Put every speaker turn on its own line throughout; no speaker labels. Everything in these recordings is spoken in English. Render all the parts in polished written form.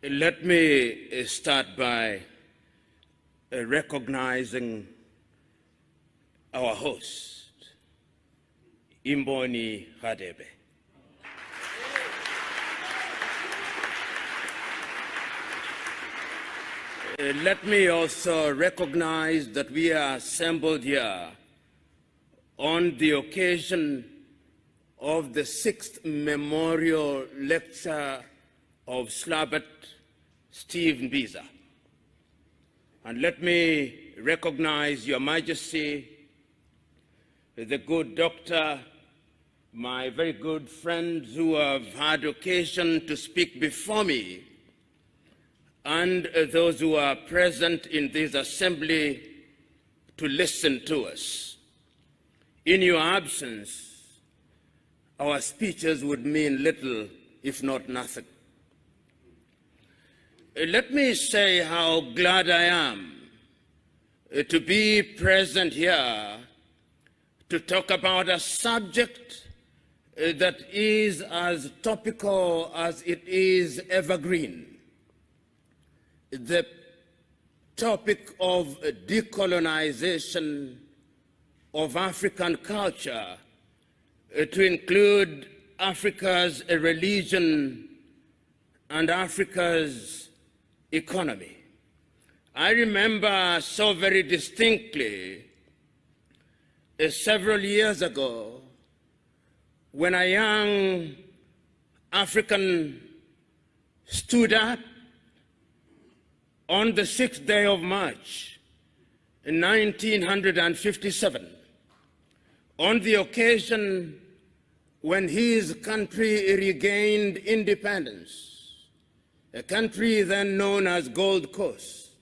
Let me start by recognizing our host, Imboni Radebe. Let me also recognize that we are assembled here on the occasion of the 6th Memorial Lecture of Slabat Steve Mbiza. And let me recognize Your Majesty, the good doctor, my very good friends who have had occasion to speak before me, and those who are present in this assembly to listen to us. In your absence, our speeches would mean little, if not nothing. Let me say how glad I am to be present here to talk about a subject that is as topical as it is evergreen. The topic of decolonization of African culture to include Africa's religion and Africa's economy. I remember so very distinctly several years ago when a young African stood up on the 6th day of March in 1957, on the occasion when his country regained independence, a country then known as Gold Coast,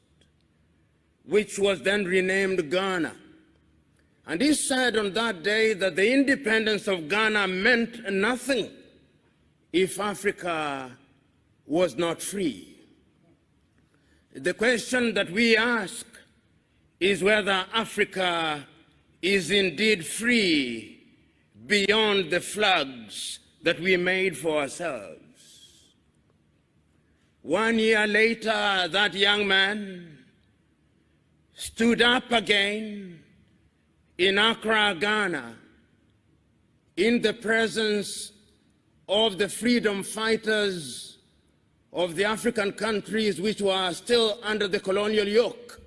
which was then renamed Ghana. And he said on that day that the independence of Ghana meant nothing if Africa was not free. The question that we ask is whether Africa is indeed free beyond the flags that we made for ourselves. 1 year later, that young man stood up again in Accra, Ghana, in the presence of the freedom fighters of the African countries which were still under the colonial yoke,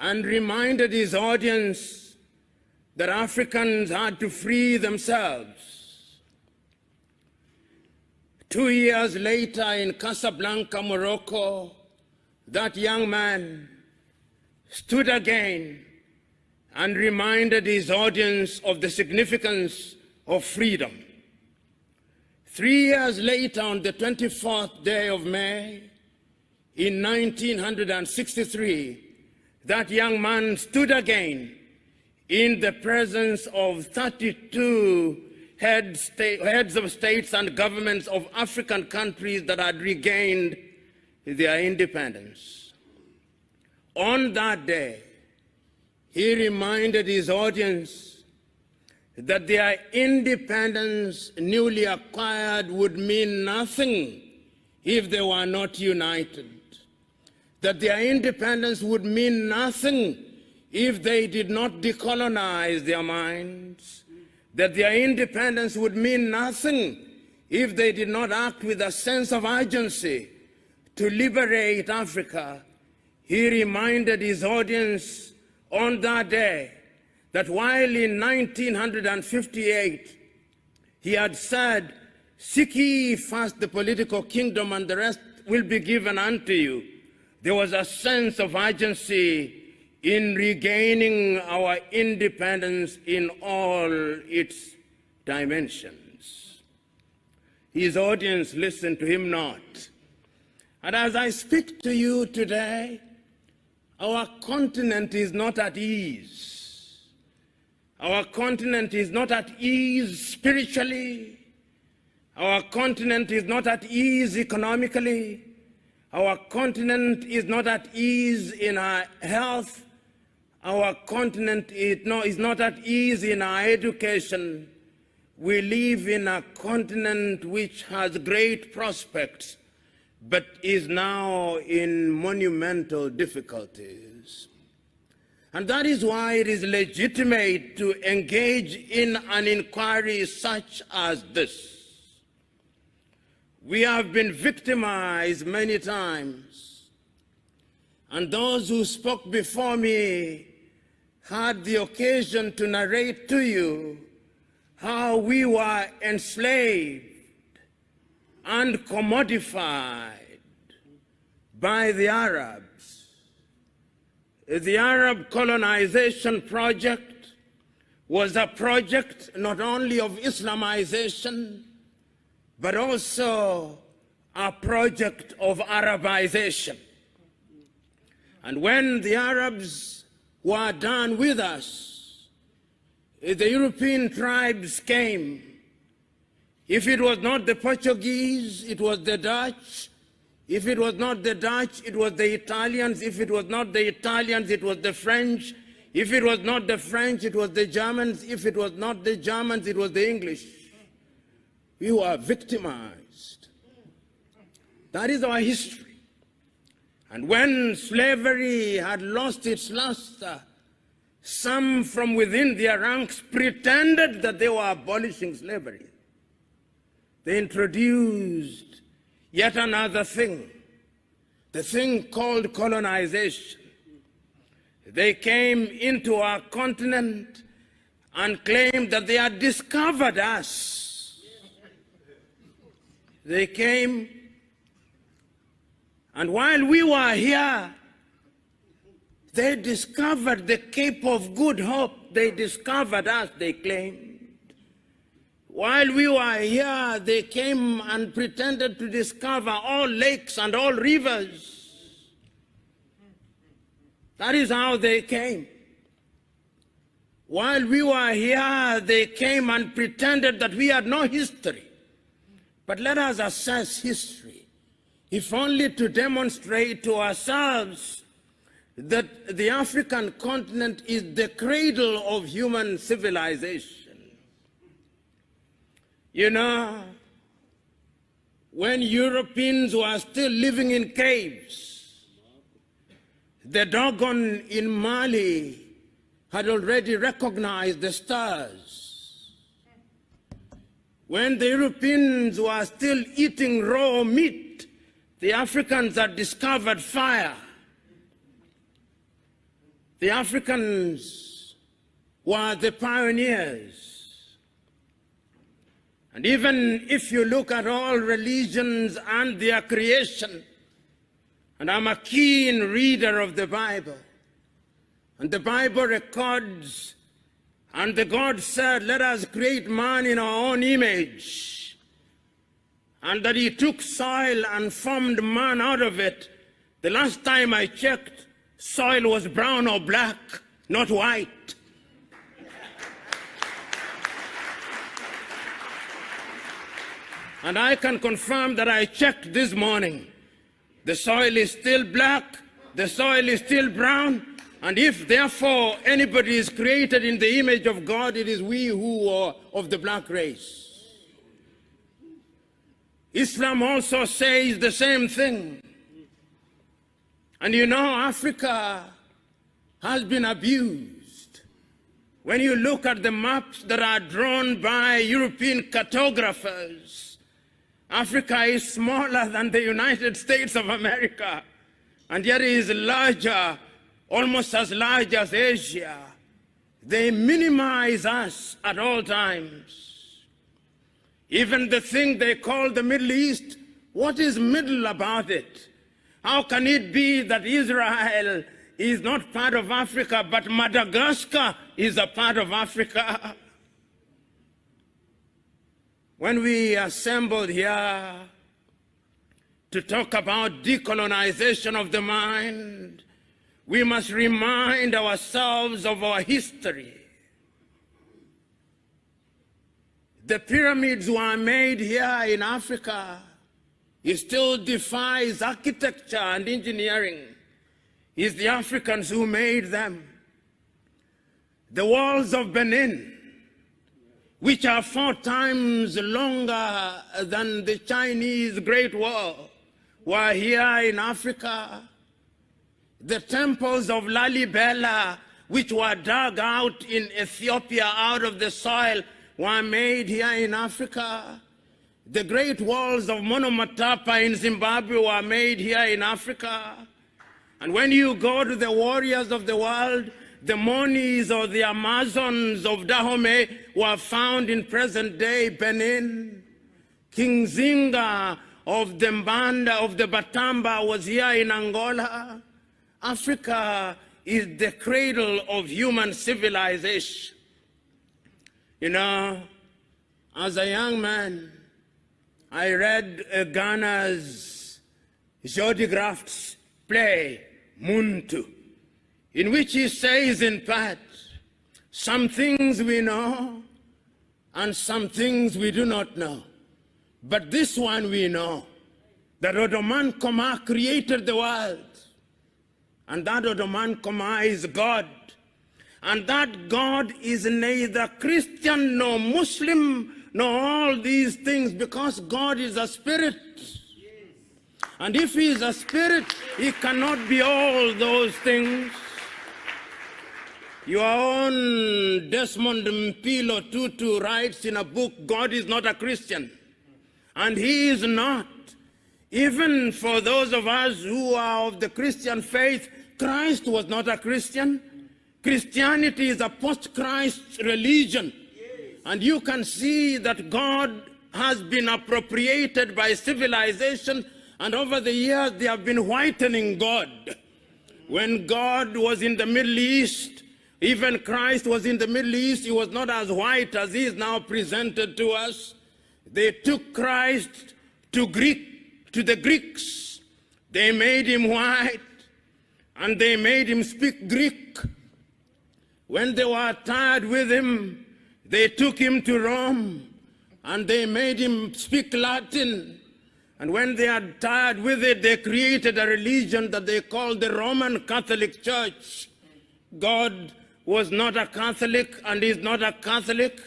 and reminded his audience that Africans had to free themselves. 2 years later in Casablanca, Morocco, that young man stood again and reminded his audience of the significance of freedom. 3 years later, on the 24th day of May, in 1963, that young man stood again in the presence of 32 heads of states and governments of African countries that had regained their independence. On that day, he reminded his audience that their independence newly acquired would mean nothing if they were not united, that their independence would mean nothing if they did not decolonize their minds, that their independence would mean nothing if they did not act with a sense of urgency to liberate Africa. He reminded his audience on that day that while in 1958 he had said, "Seek ye first the political kingdom and the rest will be given unto you," there was a sense of urgency in regaining our independence in all its dimensions. His audience listened to him not. And as I speak to you today, our continent is not at ease. Our continent is not at ease spiritually. Our continent is not at ease economically. Our continent is not at ease in our health. Our continent is not at ease in our education. We live in a continent which has great prospects, but is now in monumental difficulties. And that is why it is legitimate to engage in an inquiry such as this. We have been victimized many times, and those who spoke before me had the occasion to narrate to you how we were enslaved and commodified by the Arabs. The Arab colonization project was a project not only of Islamization, but also a project of Arabization. And when the Arabs were done with us, the European tribes came. If it was not the Portuguese, it was the Dutch. If it was not the Dutch, it was the Italians. If it was not the Italians, it was the French. If it was not the French, it was the Germans. If it was not the Germans, it was the English. We were victimized. That is our history. And when slavery had lost its luster, some from within their ranks pretended that they were abolishing slavery. They introduced yet another thing, the thing called colonization. They came into our continent and claimed that they had discovered us. They came, and while we were here, they discovered the Cape of Good Hope. They discovered us, they claimed. While we were here, they came and pretended to discover all lakes and all rivers. That is how they came. While we were here, they came and pretended that we had no history. But let us assess history, if only to demonstrate to ourselves that the African continent is the cradle of human civilization. You know, when Europeans were still living in caves, the Dogon in Mali had already recognized the stars. When the Europeans were still eating raw meat, the Africans had discovered fire. The Africans were the pioneers. And even if you look at all religions and their creation, and I'm a keen reader of the Bible, and the Bible records, and the God said, let us create man in our own image, and that he took soil and formed man out of it. The last time I checked, soil was brown or black, not white. And I can confirm that I checked this morning. The soil is still black, the soil is still brown, and if therefore anybody is created in the image of God, it is we who are of the black race. Islam also says the same thing. And you know, Africa has been abused. When you look at the maps that are drawn by European cartographers, Africa is smaller than the United States of America, and yet it is larger, almost as large as Asia. They minimize us at all times. Even the thing they call the Middle East, what is middle about it? How can it be that Israel is not part of Africa, but Madagascar is a part of Africa? When we assembled here to talk about decolonization of the mind, we must remind ourselves of our history. The pyramids were made here in Africa. It still defies architecture and engineering. It's the Africans who made them. The walls of Benin, which are 4 times longer than the Chinese Great Wall, were here in Africa. The temples of Lalibela, which were dug out in Ethiopia out of the soil, were made here in Africa. The great walls of Monomatapa in Zimbabwe were made here in Africa. And when you go to the warriors of the world, the Monis or the Amazons of Dahomey were found in present-day Benin. King Zinga of the Mbanda, of the Batamba, was here in Angola. Africa is the cradle of human civilization. You know, as a young man, I read Ghana's Jody Graft's play, Muntu, in which he says in part, some things we know and some things we do not know. But this one we know, that Odoman Koma created the world, and that Odoman Koma is God, and that God is neither Christian nor Muslim nor all these things, because God is a spirit. And if he is a spirit, he cannot be all those things. Your own Desmond Mpilo Tutu writes in a book, God is not a Christian. And he is not. Even for those of us who are of the Christian faith, Christ was not a Christian. Christianity is a post-Christ religion. And you can see that God has been appropriated by civilization, and over the years they have been whitening God. When God was in the Middle East, even Christ was in the Middle East, he was not as white as he is now presented to us. They took Christ to the Greeks. They made him white, and they made him speak Greek. When they were tired with him, they took him to Rome, and they made him speak Latin. And when they had tired with it, they created a religion that they called the Roman Catholic Church. God was not a Catholic and is not a Catholic.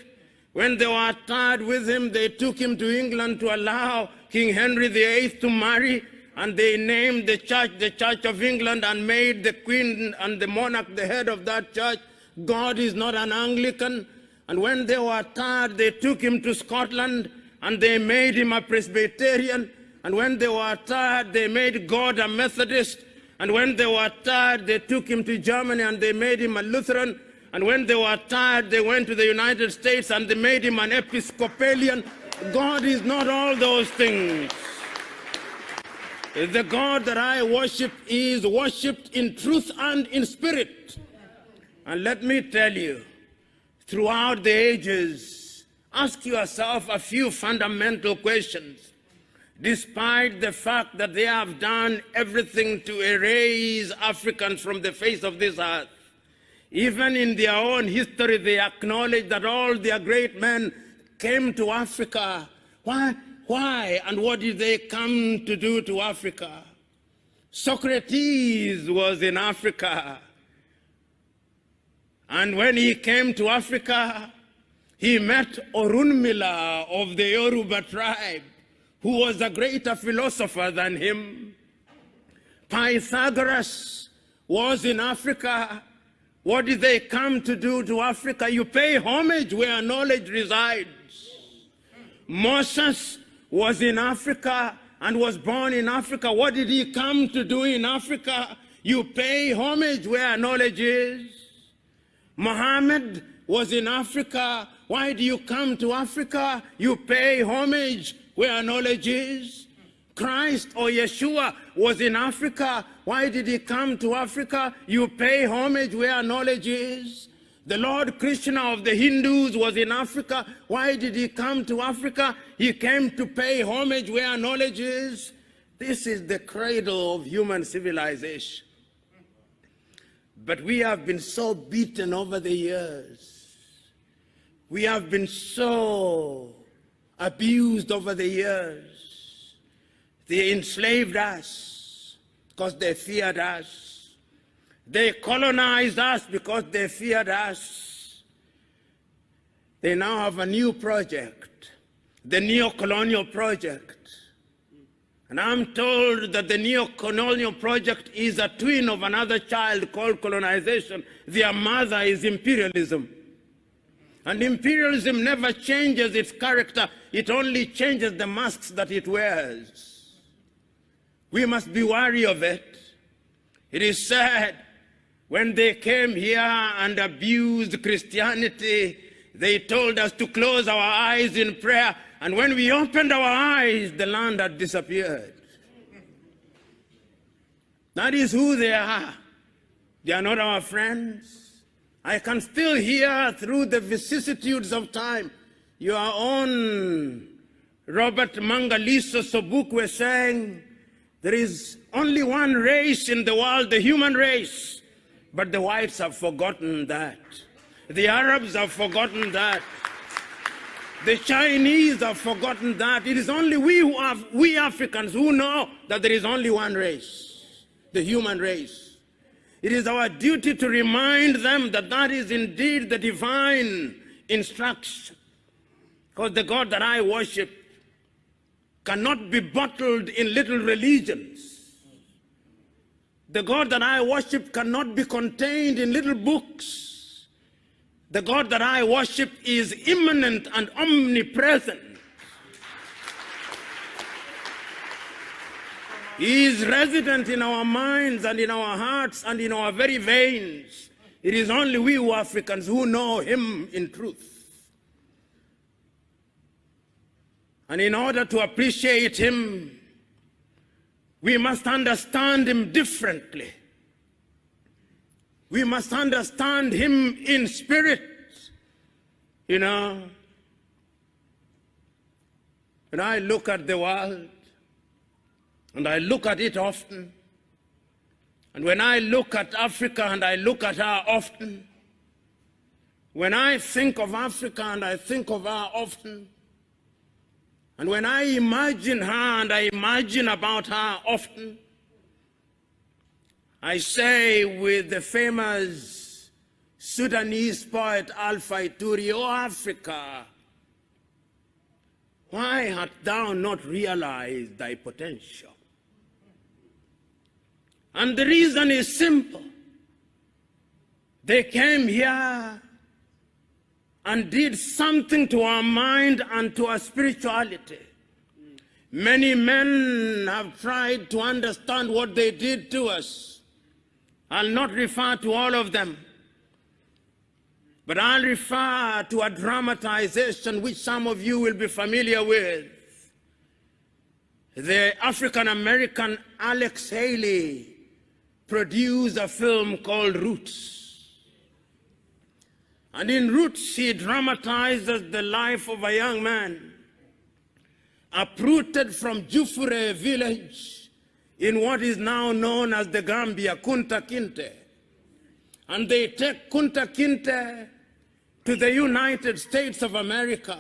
When they were tired with him, they took him to England to allow King Henry VIII to marry, and they named the Church of England, and made the Queen and the monarch the head of that church. God is not an Anglican. And when they were tired, they took him to Scotland, and they made him a Presbyterian. And when they were tired, they made God a Methodist. And when they were tired, they took him to Germany, and they made him a Lutheran. And when they were tired, they went to the United States, and they made him an Episcopalian. God is not all those things. The God that I worship is worshipped in truth and in spirit. And let me tell you, throughout the ages, ask yourself a few fundamental questions. Despite the fact that they have done everything to erase Africans from the face of this earth, even in their own history, they acknowledge that all their great men came to Africa. Why? And what did they come to do to Africa? Socrates was in Africa. And when he came to Africa, he met Orunmila of the Yoruba tribe, who was a greater philosopher than him. Pythagoras was in Africa. What did they come to do to Africa? You pay homage where knowledge resides. Moses was in Africa and was born in Africa. What did he come to do in Africa? You pay homage where knowledge is. Muhammad was in Africa. Why do you come to Africa? You pay homage where knowledge is. Christ or Yeshua was in Africa. Why did he come to Africa? You pay homage where knowledge is. The Lord Krishna of the Hindus was in Africa. Why did he come to Africa? He came to pay homage where knowledge is. This is the cradle of human civilization. But we have been so beaten over the years. We have been so abused over the years. They enslaved us because they feared us. They colonized us because they feared us. They now have a new project, the neo-colonial project. And I'm told that the neo-colonial project is a twin of another child called colonization. Their mother is imperialism. And imperialism never changes its character. It only changes the masks that it wears. We must be wary of it. It is sad, when they came here and abused Christianity, they told us to close our eyes in prayer. And when we opened our eyes, the land had disappeared. That is who they are. They are not our friends. I can still hear through the vicissitudes of time your own Robert Mangaliso Sobukwe saying, there is only one race in the world, the human race. But the whites have forgotten that. The Arabs have forgotten that. The Chinese have forgotten that. It is only we Africans who know that there is only one race, the human race. It is our duty to remind them that that is indeed the divine instruction. Because the God that I worship cannot be bottled in little religions. The God that I worship cannot be contained in little books. The God that I worship is immanent and omnipresent. He is resident in our minds and in our hearts and in our very veins. It is only we Africans who know him in truth. And in order to appreciate him, we must understand him differently. We must understand him in spirit. You know, when I look at the world, and I look at it often, and when I look at Africa and I look at her often, when I think of Africa and I think of her often, and when I imagine her and I imagine about her often, I say with the famous Sudanese poet Alpha Ituri, "O Africa, why hast thou not realized thy potential?" And the reason is simple. They came here and did something to our mind and to our spirituality. Many men have tried to understand what they did to us. I'll not refer to all of them, but I'll refer to a dramatization which some of you will be familiar with. The African-American Alex Haley produced a film called Roots. And in Roots, he dramatizes the life of a young man uprooted from Jufure village in what is now known as the Gambia, Kunta Kinte. And they take Kunta Kinte to the United States of America.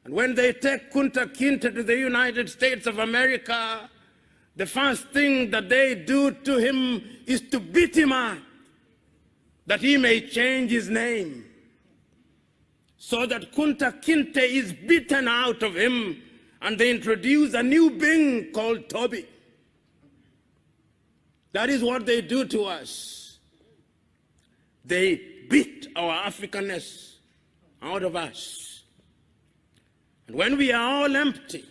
And when they take Kunta Kinte to the United States of America, the first thing that they do to him is to beat him up, that he may change his name, so that Kunta Kinte is beaten out of him, and they introduce a new being called Toby. That is what they do to us. They beat our Africanness out of us. And when we are all empty,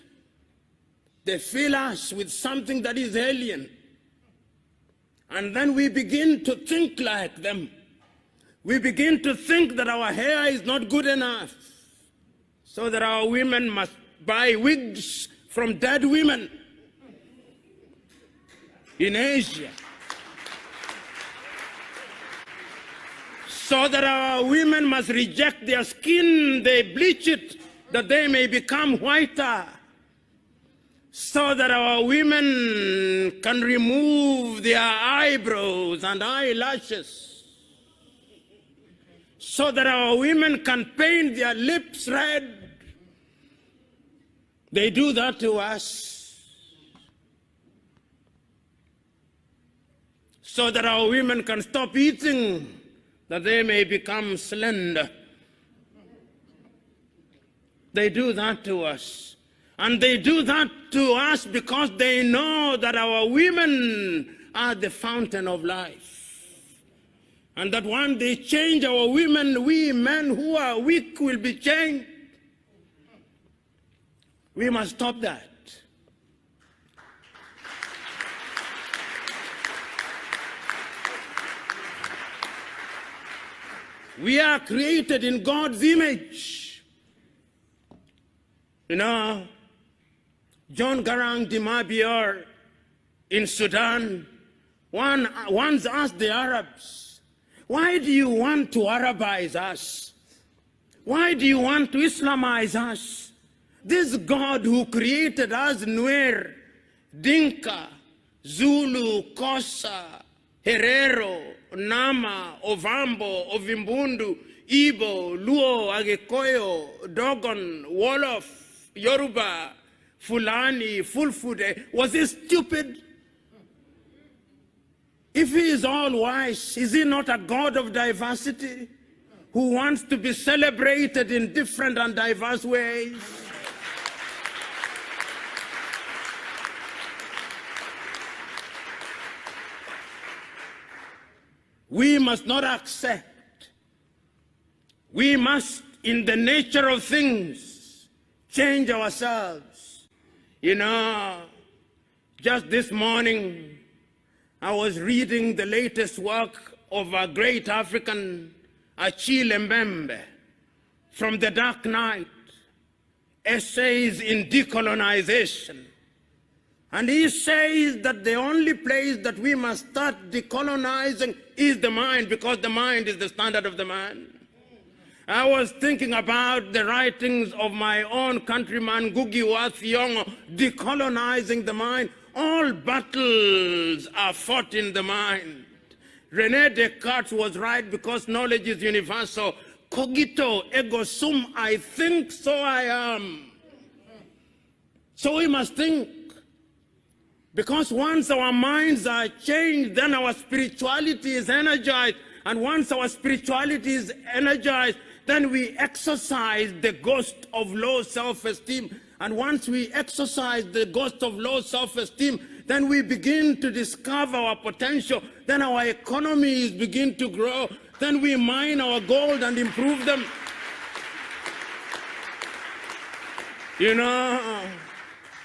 they fill us with something that is alien. And then we begin to think like them. We begin to think that our hair is not good enough, so that our women must buy wigs from dead women in Asia, so that our women must reject their skin, they bleach it that they may become whiter, so that our women can remove their eyebrows and eyelashes, so that our women can paint their lips red. They do that to us, so that our women can stop eating, that they may become slender. They do that to us. And they do that to us because they know that our women are the fountain of life. And that when they change our women, we men who are weak will be changed. We must stop that. We are created in God's image. You know, John Garang Dimabior in Sudan once asked the Arabs, why do you want to Arabize us? Why do you want to Islamize us? This God who created us, Nuer, Dinka, Zulu, Kosa, Herero, Nama, Ovambo, Ovimbundu, Igbo, Luo, Agekoyo, Dogon, Wolof, Yoruba, Fulani, Fulfude. Was he stupid? If he is all wise, is he not a God of diversity who wants to be celebrated in different and diverse ways? We must not accept. We must, in the nature of things, change ourselves. You know, just this morning, I was reading the latest work of a great African, Achille Mbembe, from the Dark Night, Essays in Decolonization. And he says that the only place that we must start decolonizing is the mind, because the mind is the standard of the man. I was thinking about the writings of my own countryman, Ngugi wa Thiong'o, decolonizing the mind. All battles are fought in the mind. René Descartes was right because knowledge is universal. Cogito ergo sum, I think, so I am. So we must think. Because once our minds are changed, then our spirituality is energized. And once our spirituality is energized, then we exercise the ghost of low self-esteem. And once we exercise the ghost of low self-esteem, then we begin to discover our potential. Then our economies begin to grow. Then we mine our gold and improve them. You know,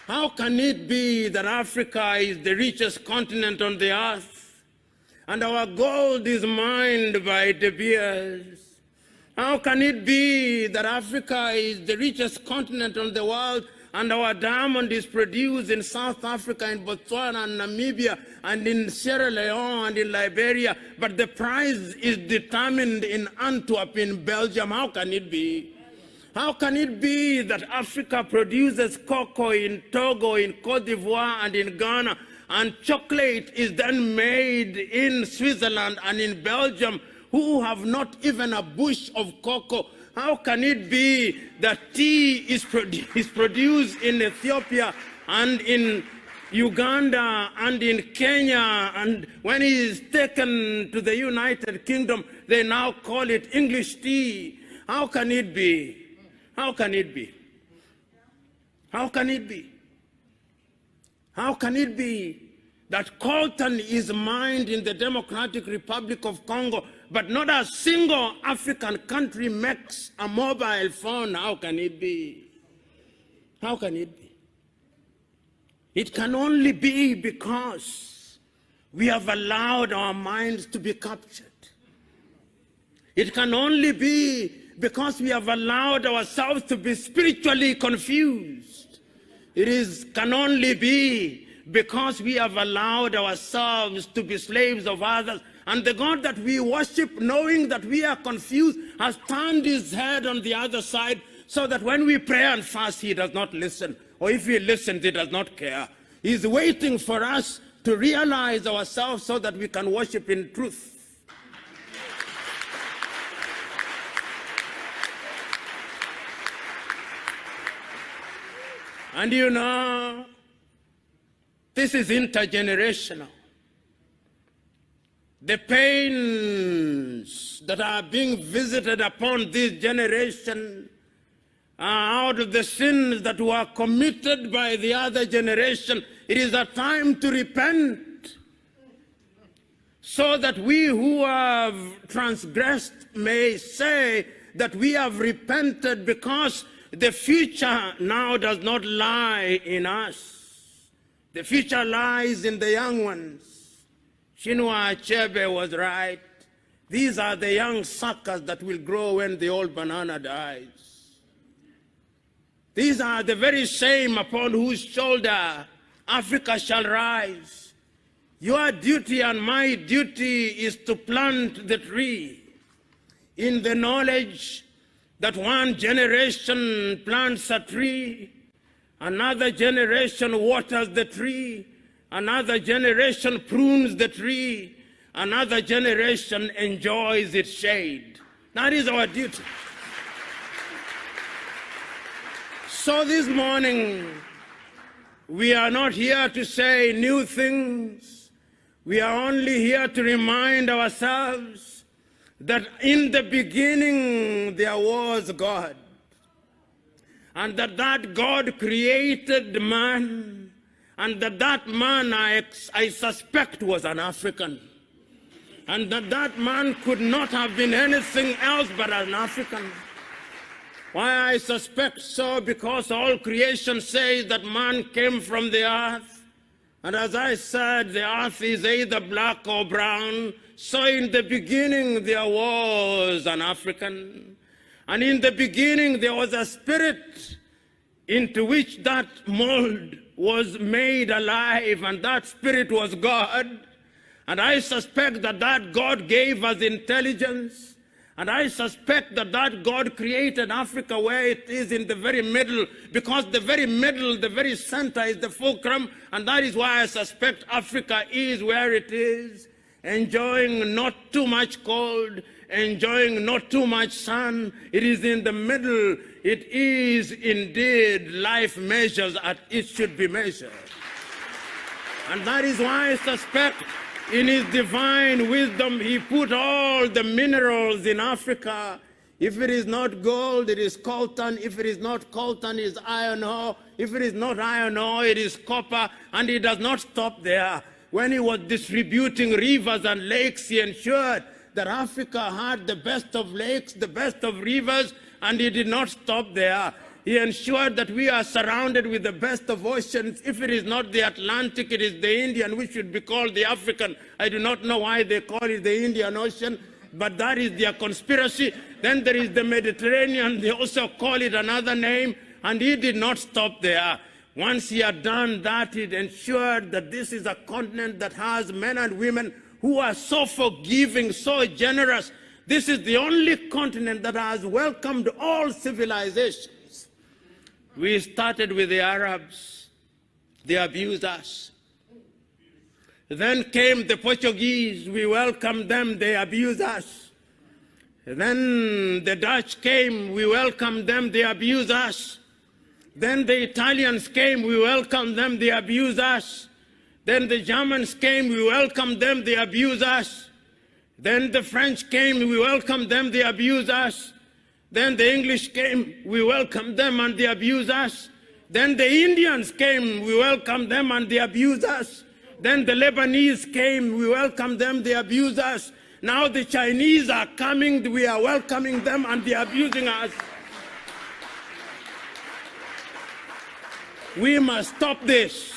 how can it be that Africa is the richest continent on the earth and our gold is mined by De Beers? How can it be that Africa is the richest continent on the world and our diamond is produced in South Africa, in Botswana, and Namibia, and in Sierra Leone, and in Liberia, but the price is determined in Antwerp, in Belgium? How can it be? How can it be that Africa produces cocoa in Togo, in Cote d'Ivoire, and in Ghana, and chocolate is then made in Switzerland and in Belgium, who have not even a bush of cocoa? How can it be that tea is produced in Ethiopia and in Uganda and in Kenya, and when it is taken to the United Kingdom, they now call it English tea? How can it be? How can it be? How can it be? How can it be that coltan is mined in the Democratic Republic of Congo, but not a single African country makes a mobile phone? How can it be? How can it be? It can only be because we have allowed our minds to be captured. It can only be because we have allowed ourselves to be spiritually confused. It can only be because we have allowed ourselves to be slaves of others. And the God that we worship, knowing that we are confused, has turned his head on the other side, so that when we pray and fast, he does not listen. Or if he listens, he does not care. He's waiting for us to realize ourselves so that we can worship in truth. And you know, this is intergenerational. The pains that are being visited upon this generation out of the sins that were committed by the other generation. It is a time to repent, so that we who have transgressed may say that we have repented, because the future now does not lie in us. The future lies in the young ones. Chinua Achebe was right. These are the young suckers that will grow when the old banana dies. These are the very same upon whose shoulder Africa shall rise. Your duty and my duty is to plant the tree in the knowledge that one generation plants a tree, another generation waters the tree, another generation prunes the tree, another generation enjoys its shade. That is our duty. So this morning, we are not here to say new things. We are only here to remind ourselves that in the beginning there was God, and that God created man, and that man, I suspect, was an African, and that man could not have been anything else but an African. Why I suspect so? Because all creation says that man came from the earth, and as I said, the earth is either black or brown. So in the beginning there was an African, and in the beginning there was a spirit into which that mold was made alive, and that spirit was God. And I suspect that God gave us intelligence, and I suspect that God created Africa where it is in the very middle, because the very middle, the very center is the fulcrum, and that is why I suspect Africa is where it is, enjoying not too much cold, enjoying not too much sun. It is in the middle. It is indeed life measures as it should be measured. And that is why I suspect in his divine wisdom he put all the minerals in Africa. If it is not gold, it is coltan. If it is not coltan, it is iron ore. If it is not iron ore, it is copper. And he does not stop there. When he was distributing rivers and lakes, he ensured that Africa had the best of lakes, the best of rivers, and he did not stop there. He ensured that we are surrounded with the best of oceans. If it is not the Atlantic, it is the Indian, which should be called the African. I do not know why they call it the Indian Ocean, but that is their conspiracy. Then there is the Mediterranean. They also call it another name, and he did not stop there. Once he had done that, he ensured that this is a continent that has men and women who are so forgiving, so generous. This is the only continent that has welcomed all civilizations. We started with the Arabs. They abused us. Then came the Portuguese. We welcomed them. They abused us. Then the Dutch came. We welcomed them. They abused us. Then the Italians came. We welcomed them. They abused us. Then the Germans came, we welcomed them, they abused us. Then the French came, we welcomed them, they abused us. Then the English came, we welcomed them and they abused us. Then the Indians came, we welcomed them and they abused us. Then the Lebanese came, we welcomed them, they abused us. Now the Chinese are coming, we are welcoming them and they are abusing us. We must stop this.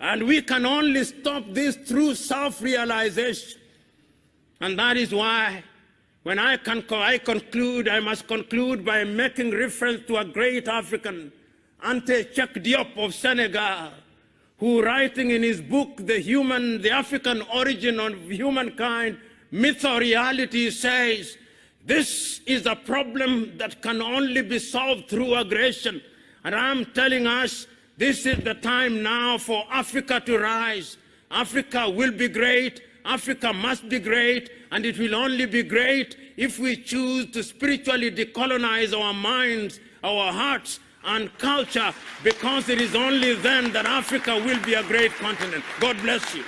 And we can only stop this through self-realization. And that is why when I conclude, I must conclude by making reference to a great African, Ante Cheikh Diop of Senegal, who, writing in his book, The African Origin of Humankind, Myth or Reality, says, this is a problem that can only be solved through aggression. And I'm telling us, this is the time now for Africa to rise. Africa will be great. Africa must be great. And it will only be great if we choose to spiritually decolonize our minds, our hearts, and culture, because it is only then that Africa will be a great continent. God bless you.